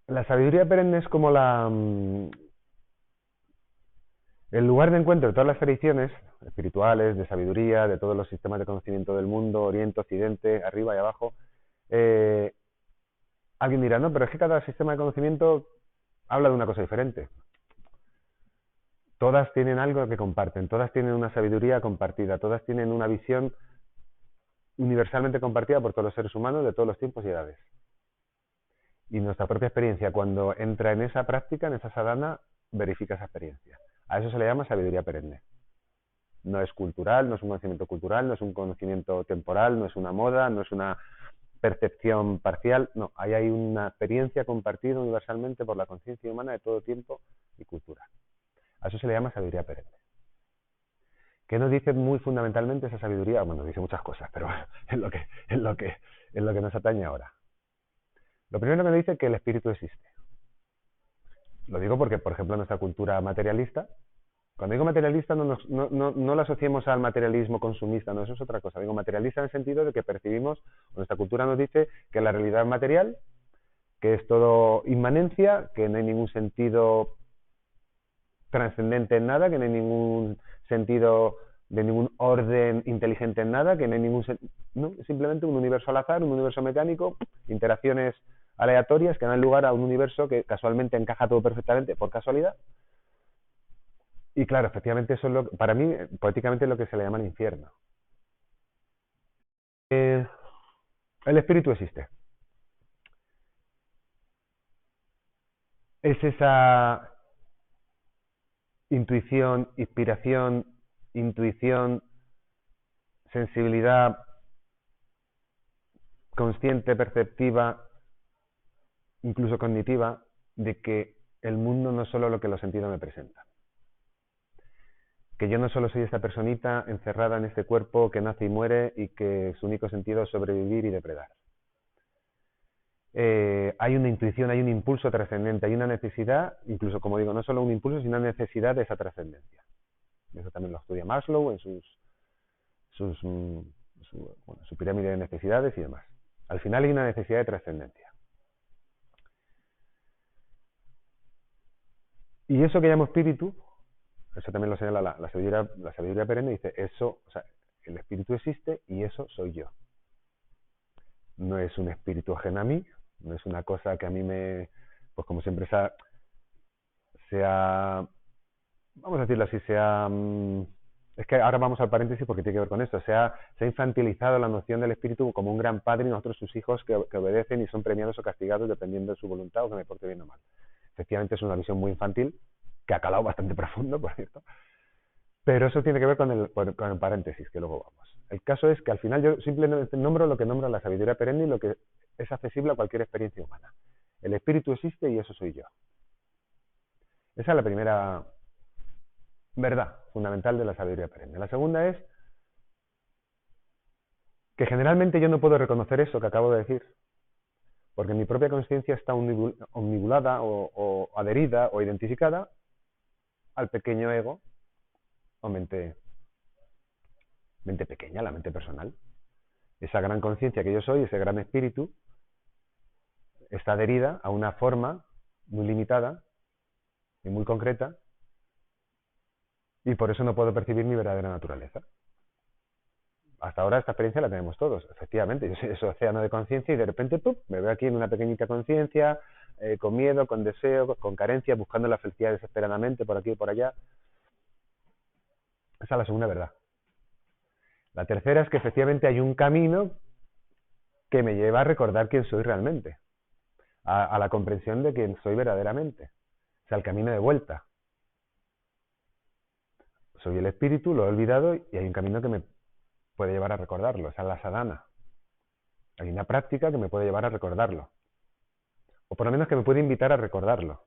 La sabiduría perenne es como el lugar de encuentro de todas las tradiciones espirituales, de sabiduría, de todos los sistemas de conocimiento del mundo, Oriente, Occidente, arriba y abajo. Eh, Alguien dirá, no, pero es que cada sistema de conocimiento habla de una cosa diferente. Todas tienen algo que comparten, todas tienen una sabiduría compartida, todas tienen una visión universalmente compartida por todos los seres humanos de todos los tiempos y edades. Y nuestra propia experiencia, cuando entra en esa práctica, en esa sadhana, verifica esa experiencia. A eso se le llama sabiduría perenne. No es cultural, no es un conocimiento cultural, no es un conocimiento temporal, no es una moda, no es una percepción parcial, no, ahí hay una experiencia compartida universalmente por la conciencia humana de todo tiempo y cultura. A eso se le llama sabiduría perenne. ¿Qué nos dice muy fundamentalmente esa sabiduría? Bueno, nos dice muchas cosas, pero es lo que nos atañe ahora. Lo primero que nos dice es que el espíritu existe. Lo digo porque, por ejemplo, en nuestra cultura materialista, cuando digo materialista no lo asociemos al materialismo consumista, no, eso es otra cosa. Digo materialista en el sentido de que percibimos, nuestra cultura nos dice que la realidad es material, que es todo inmanencia, que no hay ningún sentido trascendente en nada, que no hay ningún sentido de ningún orden inteligente en nada, que no hay ningún no, es simplemente un universo al azar, un universo mecánico, interacciones aleatorias que dan lugar a un universo que casualmente encaja todo perfectamente por casualidad. Y claro, efectivamente eso es para mí, poéticamente, es lo que se le llama el infierno. El espíritu existe. Es esa intuición, intuición, sensibilidad consciente, perceptiva, incluso cognitiva, de que el mundo no es solo lo que los sentidos me presentan. Que yo no solo soy esta personita encerrada en este cuerpo que nace y muere y que su único sentido es sobrevivir y depredar. Hay una intuición, hay un impulso trascendente, hay una necesidad, incluso como digo, no solo un impulso, sino una necesidad de esa trascendencia. Eso también lo estudia Maslow en su pirámide de necesidades y demás. Al final hay una necesidad de trascendencia. Y eso que llamo espíritu, eso también lo señala la sabiduría perenne, dice, eso, o sea, el espíritu existe y eso soy yo. No es un espíritu ajeno a mí, no es una cosa que a mí pues como siempre vamos a decirlo así, es que ahora vamos al paréntesis porque tiene que ver con esto, se ha infantilizado la noción del espíritu como un gran padre y nosotros sus hijos que obedecen y son premiados o castigados dependiendo de su voluntad o que me porte bien o mal. Efectivamente es una visión muy infantil, que ha calado bastante profundo, por cierto, pero eso tiene que ver con el paréntesis, que luego vamos. El caso es que al final yo simplemente nombro lo que nombra la sabiduría perenne y lo que es accesible a cualquier experiencia humana. El espíritu existe y eso soy yo. Esa es la primera verdad fundamental de la sabiduría perenne. La segunda es que generalmente yo no puedo reconocer eso que acabo de decir, porque mi propia conciencia está omnibulada o adherida o identificada al pequeño ego o mente pequeña, la mente personal. Esa gran conciencia que yo soy, ese gran espíritu, está adherida a una forma muy limitada y muy concreta, y por eso no puedo percibir mi verdadera naturaleza. Hasta ahora esta experiencia la tenemos todos, efectivamente. Yo soy ese océano de conciencia y de repente me veo aquí en una pequeñita conciencia, con miedo, con deseo, con carencia, buscando la felicidad desesperadamente por aquí y por allá. Esa es la segunda verdad. La tercera es que efectivamente hay un camino que me lleva a recordar quién soy realmente, a la comprensión de quién soy verdaderamente. O sea, el camino de vuelta. Soy el espíritu, lo he olvidado y hay un camino que me puede llevar a recordarlo. Esa es la sadhana. Hay una práctica que me puede llevar a recordarlo. O por lo menos que me puede invitar a recordarlo.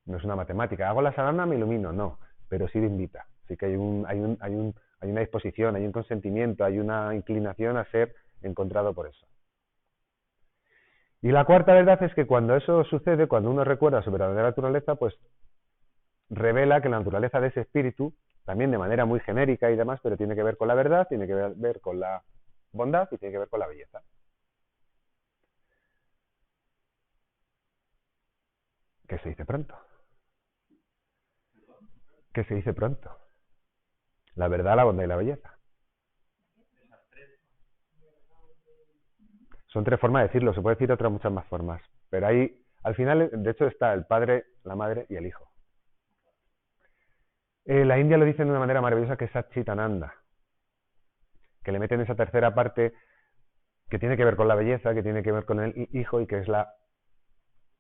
No es una matemática. Hago la sadhana, me ilumino. No, pero sí me invita. Sí que hay una disposición, hay un consentimiento, hay una inclinación a ser encontrado por eso. Y la cuarta verdad es que cuando eso sucede, cuando uno recuerda su verdadera naturaleza, pues revela que la naturaleza de ese espíritu, también de manera muy genérica y demás, pero tiene que ver con la verdad, tiene que ver con la bondad y tiene que ver con la belleza. Que se dice pronto. Que se dice pronto. La verdad, la bondad y la belleza. Son 3 formas de decirlo, se puede decir otras muchas más formas. Pero ahí, al final, de hecho, está el padre, la madre y el hijo. La India lo dice de una manera maravillosa, que es Satchitananda, que le meten esa tercera parte que tiene que ver con la belleza, que tiene que ver con el hijo y que es la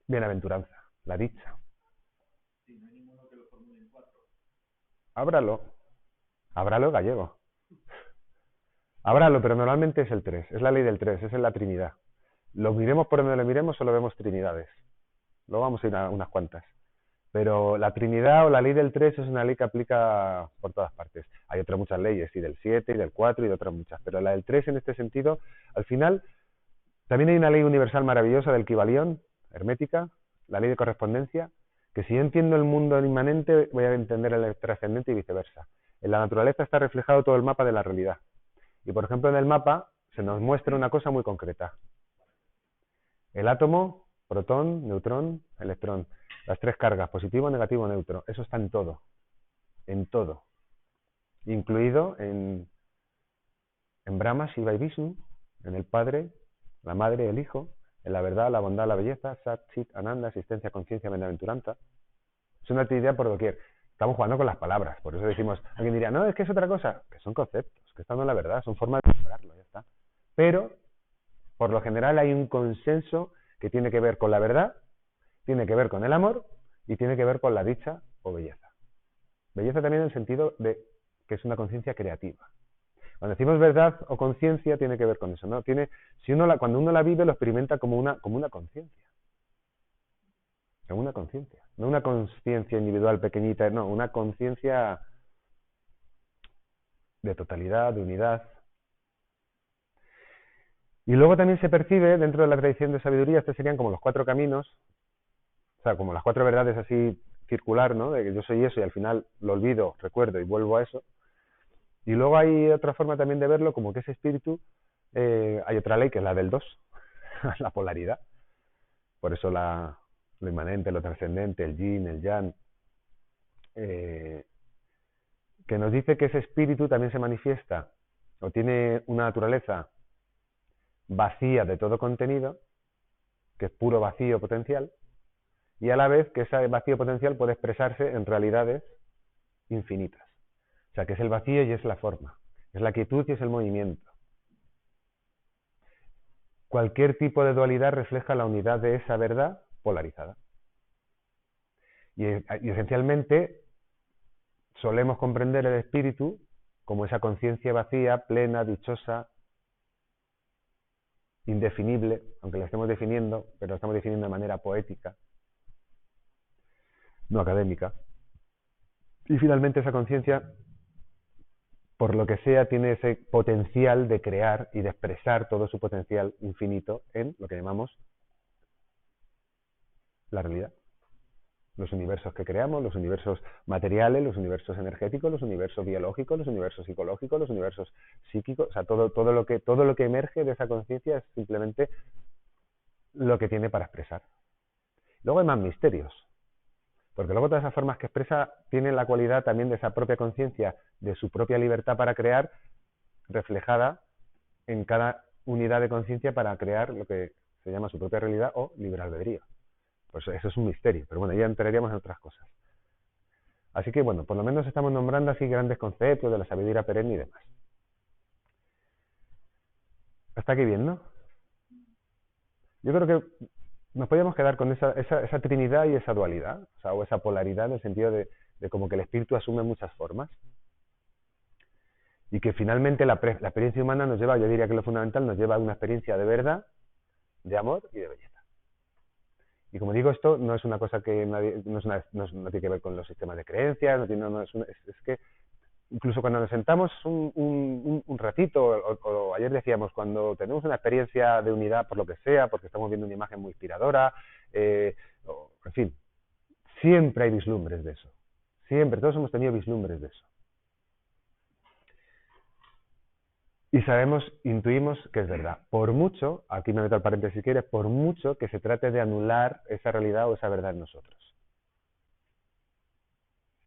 bienaventuranza, la dicha. Ábralo. Ábralo gallego. Ábralo, pero normalmente es el 3, es la ley del 3, es en la Trinidad. Lo miremos por donde lo miremos, solo vemos trinidades. Luego vamos a ir a unas cuantas. Pero la Trinidad o la ley del 3 es una ley que aplica por todas partes. Hay otras muchas leyes, y del 7, y del 4, y de otras muchas. Pero la del 3 en este sentido, al final, también hay una ley universal maravillosa del Kybalión, hermética, la ley de correspondencia, que si yo entiendo el mundo inmanente, voy a entender el trascendente y viceversa. En la naturaleza está reflejado todo el mapa de la realidad. Y por ejemplo, en el mapa se nos muestra una cosa muy concreta. El átomo, protón, neutrón, electrón. Las 3 cargas, positivo, negativo, neutro. Eso está en todo. En todo. Incluido en Brahma, Shiva y Vishnu, en el Padre, la Madre, el Hijo, en la verdad, la bondad, la belleza, Sat, Chit, Ananda, existencia, conciencia, bienaventuranza. Es una Trinidad por doquier. Estamos jugando con las palabras, por eso decimos, alguien diría, no, es que es otra cosa, que son conceptos, que esta no es la verdad, son formas de nombrarlo, ya está. Pero, por lo general, hay un consenso que tiene que ver con la verdad, tiene que ver con el amor y tiene que ver con la dicha o belleza. Belleza también en el sentido de que es una conciencia creativa. Cuando decimos verdad o conciencia, tiene que ver con eso, ¿no? Cuando uno la vive, lo experimenta como una conciencia. Como una conciencia. No una conciencia individual pequeñita, no, una conciencia de totalidad, de unidad. Y luego también se percibe, dentro de la tradición de sabiduría, estos serían como los 4 caminos, o sea, como las 4 verdades así circular, ¿no? De que yo soy eso y al final lo olvido, recuerdo y vuelvo a eso. Y luego hay otra forma también de verlo, como que ese espíritu, hay otra ley que es la del 2, la polaridad. Por eso lo inmanente, lo trascendente, el yin, el yang, que nos dice que ese espíritu también se manifiesta o tiene una naturaleza vacía de todo contenido, que es puro vacío potencial, y a la vez que ese vacío potencial puede expresarse en realidades infinitas. O sea, que es el vacío y es la forma, es la quietud y es el movimiento. Cualquier tipo de dualidad refleja la unidad de esa verdad polarizada. Y esencialmente solemos comprender el espíritu como esa conciencia vacía, plena, dichosa, indefinible, aunque la estemos definiendo, pero la estamos definiendo de manera poética, no académica. Y finalmente esa conciencia, por lo que sea, tiene ese potencial de crear y de expresar todo su potencial infinito en lo que llamamos la realidad. Los universos que creamos, los universos materiales, los universos energéticos, los universos biológicos, los universos psicológicos, los universos psíquicos, o sea, todo lo que emerge de esa conciencia es simplemente lo que tiene para expresar. Luego hay más misterios, porque luego todas esas formas que expresa tienen la cualidad también de esa propia conciencia, de su propia libertad para crear, reflejada en cada unidad de conciencia para crear lo que se llama su propia realidad o libre albedrío. Pues eso es un misterio, pero bueno, ya entraríamos en otras cosas. Así que bueno, por lo menos estamos nombrando así grandes conceptos de la sabiduría perenne y demás. ¿Hasta aquí bien, no? Yo creo que nos podríamos quedar con esa trinidad y esa dualidad, o sea, o esa polaridad en el sentido de como que el espíritu asume muchas formas. Y que finalmente la experiencia humana nos lleva, yo diría que lo fundamental, nos lleva a una experiencia de verdad, de amor y de belleza. Y como digo, esto no es una cosa que no tiene que ver con los sistemas de creencias, es que incluso cuando nos sentamos un ratito, o ayer decíamos, cuando tenemos una experiencia de unidad por lo que sea, porque estamos viendo una imagen muy inspiradora, en fin, siempre hay vislumbres de eso. Siempre, todos hemos tenido vislumbres de eso. Y intuimos que es verdad. Por mucho, aquí me meto al paréntesis si quieres, por mucho que se trate de anular esa realidad o esa verdad en nosotros.